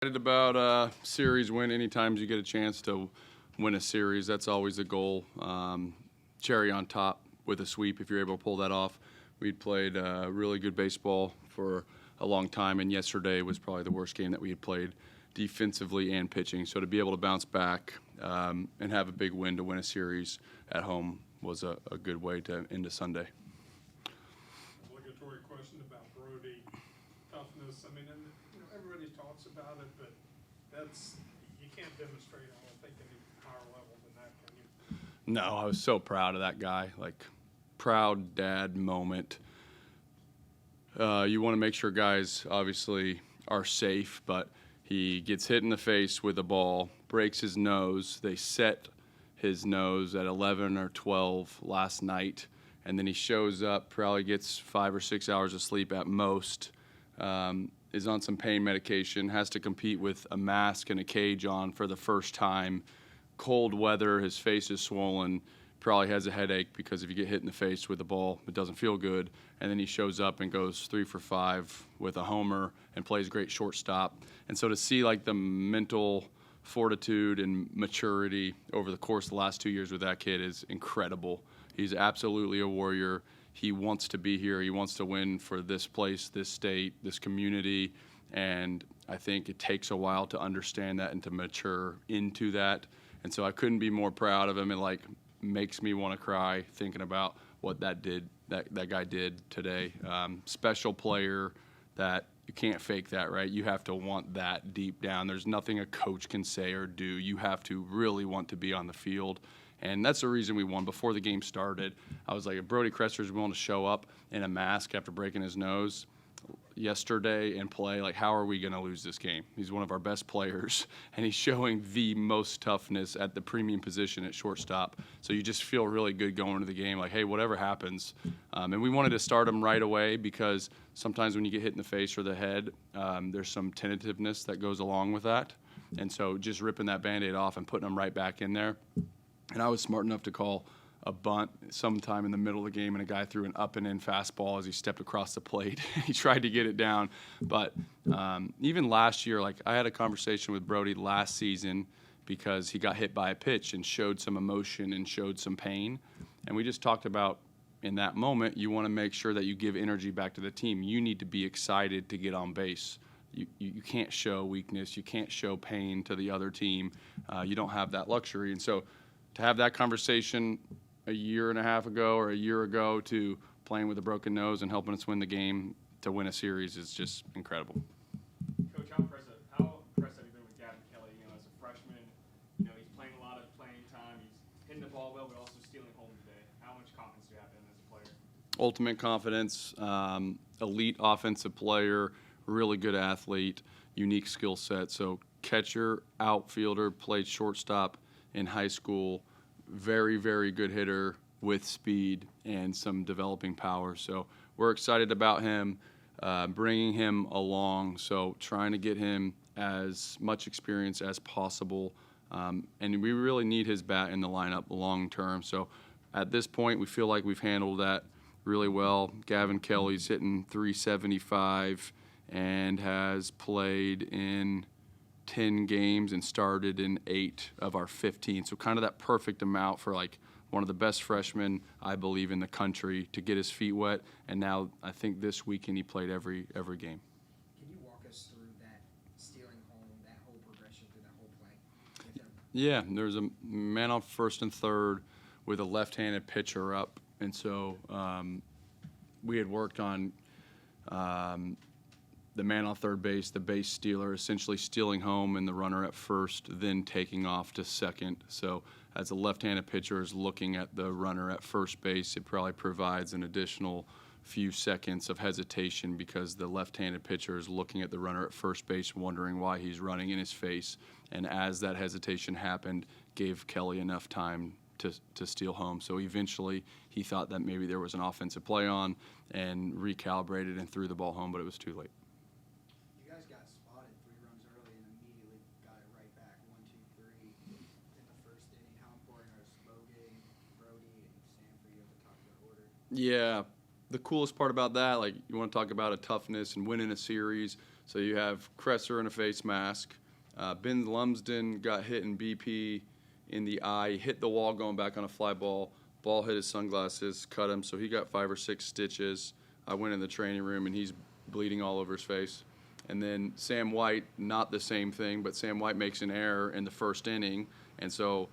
Excited about series win. Anytime you get a chance to win a series, that's always a goal. Cherry on top with a sweep if you're able to pull that off. We'd played really good baseball for a long time, and yesterday was probably the worst game that we had played defensively and pitching. So to be able to bounce back and have a big win to win a series at home was a good way to end a Sunday. Obligatory question about Brody, toughness. I mean, and, everybody talks about it, but you can't demonstrate, I don't think, any higher level than that, can you? No, I was so proud of that guy. Like, proud dad moment. You want to make sure guys obviously are safe, but he gets hit in the face with a ball, breaks his nose. They set his nose at 11 or 12 last night, and then he shows up, probably gets 5 or 6 hours of sleep at most, is on some pain medication, has to compete with a mask and a cage on for the first time. Cold weather, his face is swollen, probably has a headache because if you get hit in the face with a ball, it doesn't feel good. And then he shows up and goes 3 for 5 with a homer and plays great shortstop. And so to see like the mental fortitude and maturity over the course of the last 2 years with that kid is incredible. He's absolutely a warrior. He wants to be here. He wants to win for this place, this state, this community. And I think it takes a while to understand that and to mature into that. And so I couldn't be more proud of him. It makes me want to cry thinking about what that guy did today. Special player that you can't fake that, right? You have to want that deep down. There's nothing a coach can say or do. You have to really want to be on the field. And that's the reason we won. Before the game started, I was like, if Brodie Kresser is willing to show up in a mask after breaking his nose yesterday and play, how are we going to lose this game? He's one of our best players, and he's showing the most toughness at the premium position at shortstop. So you just feel really good going into the game, hey, whatever happens. And we wanted to start him right away because sometimes when you get hit in the face or the head, there's some tentativeness that goes along with that. And so just ripping that Band-Aid off and putting him right back in there. And I was smart enough to call a bunt sometime in the middle of the game, and a guy threw an up and in fastball as he stepped across the plate. He tried to get it down. But even last year, I had a conversation with Brody last season because he got hit by a pitch and showed some emotion and showed some pain. And we just talked about in that moment, you want to make sure that you give energy back to the team. You need to be excited to get on base. You can't show weakness. You can't show pain to the other team. You don't have that luxury. And so to have that conversation a year and a half ago or a year ago to playing with a broken nose and helping us win the game to win a series is just incredible. Coach, how impressed have you been with Gavin Kelly? As a freshman, he's playing a lot of playing time. He's hitting the ball well, but also stealing home today. How much confidence do you have in him as a player? Ultimate confidence, elite offensive player, really good athlete, unique skill set. So catcher, outfielder, played shortstop in high school, very, very good hitter with speed and some developing power. So we're excited about him, bringing him along. So trying to get him as much experience as possible. And we really need his bat in the lineup long term. So at this point, we feel like we've handled that really well. Gavin Kelly's hitting .375 and has played in 10 games and started in 8 of our 15. So kind of that perfect amount for one of the best freshmen, I believe, in the country to get his feet wet. And now I think this weekend he played every game. Can you walk us through that stealing home, that whole progression through that whole play? Yeah, there's a man on first and third with a left-handed pitcher up. And so we had worked on the man on third base, the base stealer, essentially stealing home and the runner at first, then taking off to second. So as a left-handed pitcher is looking at the runner at first base, it probably provides an additional few seconds of hesitation because the left-handed pitcher is looking at the runner at first base, wondering why he's running in his face. And as that hesitation happened, gave Kelly enough time to steal home. So eventually he thought that maybe there was an offensive play on and recalibrated and threw the ball home, but it was too late. You guys got spotted 3 runs early and immediately got it right back, 1, 2, 3 in the first inning. How important are Postgame, Brody, and Sam for you at the top of the order? Yeah, the coolest part about that, you want to talk about a toughness and winning a series. So you have Kresser in a face mask. Ben Lumsden got hit in BP in the eye. He hit the wall going back on a fly ball. Ball hit his sunglasses, cut him, so he got 5 or 6 stitches. I went in the training room, and he's bleeding all over his face. And then Sam White, not the same thing, but Sam White makes an error in the first inning. And so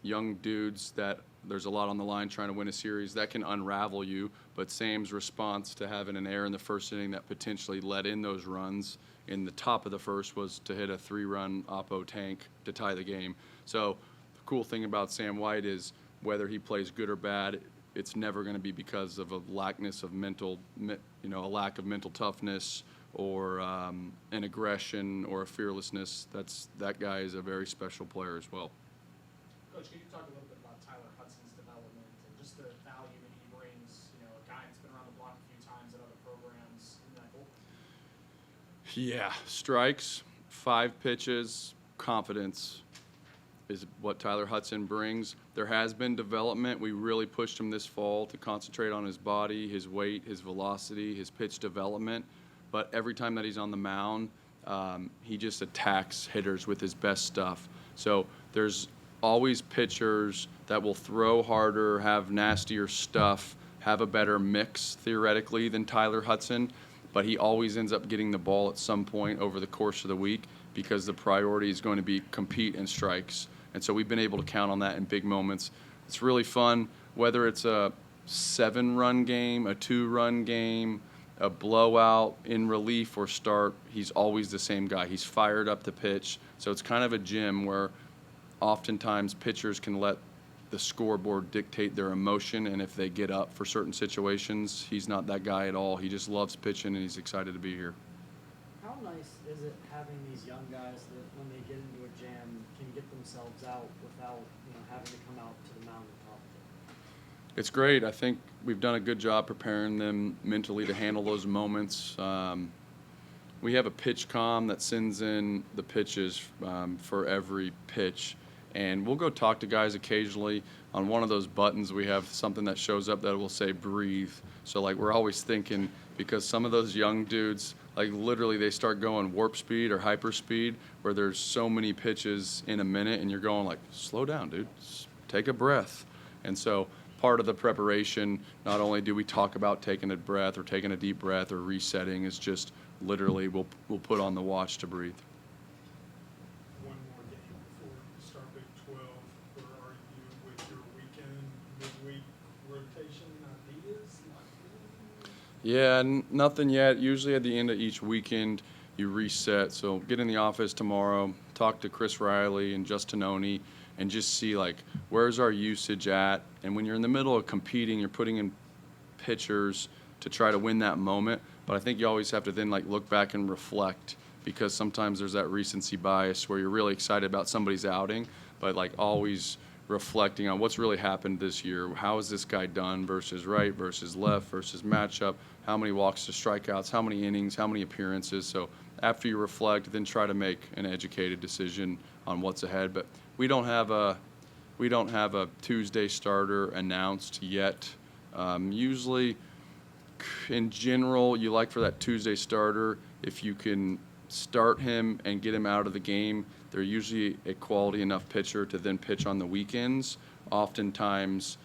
young dudes that there's a lot on the line trying to win a series, that can unravel you. But Sam's response to having an error in the first inning that potentially let in those runs in the top of the first was to hit a 3-run oppo tank to tie the game. So the cool thing about Sam White is whether he plays good or bad, it's never going to be because of a lackness of a lack of mental toughness or an aggression or a fearlessness. That guy is a very special player as well. Coach, can you talk a little bit about Tyler Hudson's development and just the value that he brings? You know, a guy that's been around the block a few times at other programs in that bullpen. Yeah, strikes, 5 pitches, confidence is what Tyler Hudson brings. There has been development. We really pushed him this fall to concentrate on his body, his weight, his velocity, his pitch development. But every time that he's on the mound, he just attacks hitters with his best stuff. So there's always pitchers that will throw harder, have nastier stuff, have a better mix theoretically than Tyler Hudson, but he always ends up getting the ball at some point over the course of the week because the priority is going to be compete and strikes. And so we've been able to count on that in big moments. It's really fun, whether it's a 7-run game, a 2-run game, a blowout in relief or start, he's always the same guy. He's fired up to pitch. So it's kind of a gym where oftentimes pitchers can let the scoreboard dictate their emotion, and if they get up for certain situations, he's not that guy at all. He just loves pitching, and he's excited to be here. How nice is it having these young guys that when they get into a jam can get themselves out without having to come out to the mound and talk to them? It's great. I think we've done a good job preparing them mentally to handle those moments. We have a pitch comm that sends in the pitches for every pitch. And we'll go talk to guys occasionally. On one of those buttons, we have something that shows up that will say breathe. So, we're always thinking, because some of those young dudes, literally they start going warp speed or hyper speed, where there's so many pitches in a minute, and you're going slow down, dude. Take a breath. And so part of the preparation, not only do we talk about taking a breath or taking a deep breath or resetting, is just literally we'll put on the watch to breathe. One more game before you start Big 12. Where are you with your weekend, midweek rotation ideas? Yeah, nothing yet. Usually at the end of each weekend, you reset. So get in the office tomorrow, talk to Chris Riley and Justin Oney, and just see where's our usage at. And when you're in the middle of competing, you're putting in pitchers to try to win that moment. But I think you always have to then look back and reflect, because sometimes there's that recency bias where you're really excited about somebody's outing, but always reflecting on what's really happened this year. How has this guy done versus right versus left versus matchup? How many walks to strikeouts? How many innings? How many appearances? So after you reflect, then try to make an educated decision on what's ahead. But we don't have a Tuesday starter announced yet. Usually, in general, you like for that Tuesday starter, if you can start him and get him out of the game, they're usually a quality enough pitcher to then pitch on the weekends. Oftentimes,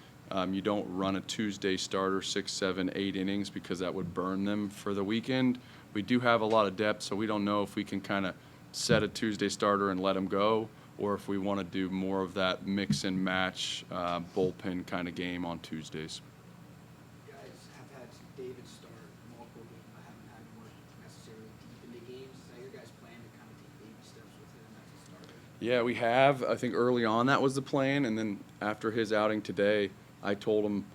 you don't run a Tuesday starter 6, 7, 8 innings because that would burn them for the weekend. We do have a lot of depth, so we don't know if we can kind of set a Tuesday starter and let him go, or if we want to do more of that mix and match bullpen kind of game on Tuesdays. You guys have had David start multiple games, but haven't had him work necessarily deep into games. Is that your guys' plan to kind of take baby steps with him as a starter? Yeah, we have. I think early on that was the plan, and then after his outing today, I told him,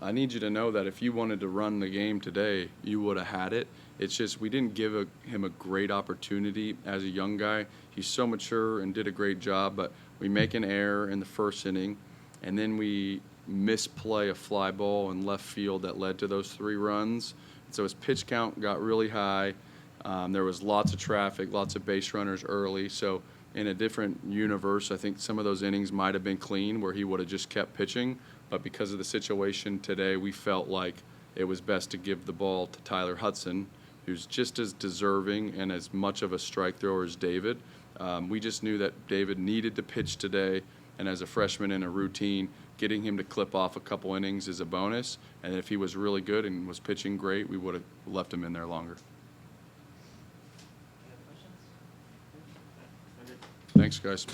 I need you to know that if you wanted to run the game today, you would have had it. It's just we didn't give him a great opportunity as a young guy. He's so mature and did a great job, but we make an error in the first inning, and then we misplay a fly ball in left field that led to those 3 runs. So his pitch count got really high. There was lots of traffic, lots of base runners early. So in a different universe, I think some of those innings might have been clean where he would have just kept pitching. But because of the situation today, we felt like it was best to give the ball to Tyler Hudson, He was just as deserving and as much of a strike thrower as David. We just knew that David needed to pitch today, and as a freshman in a routine, getting him to clip off a couple innings is a bonus. And if he was really good and was pitching great, we would have left him in there longer. Any other questions? Thanks, guys.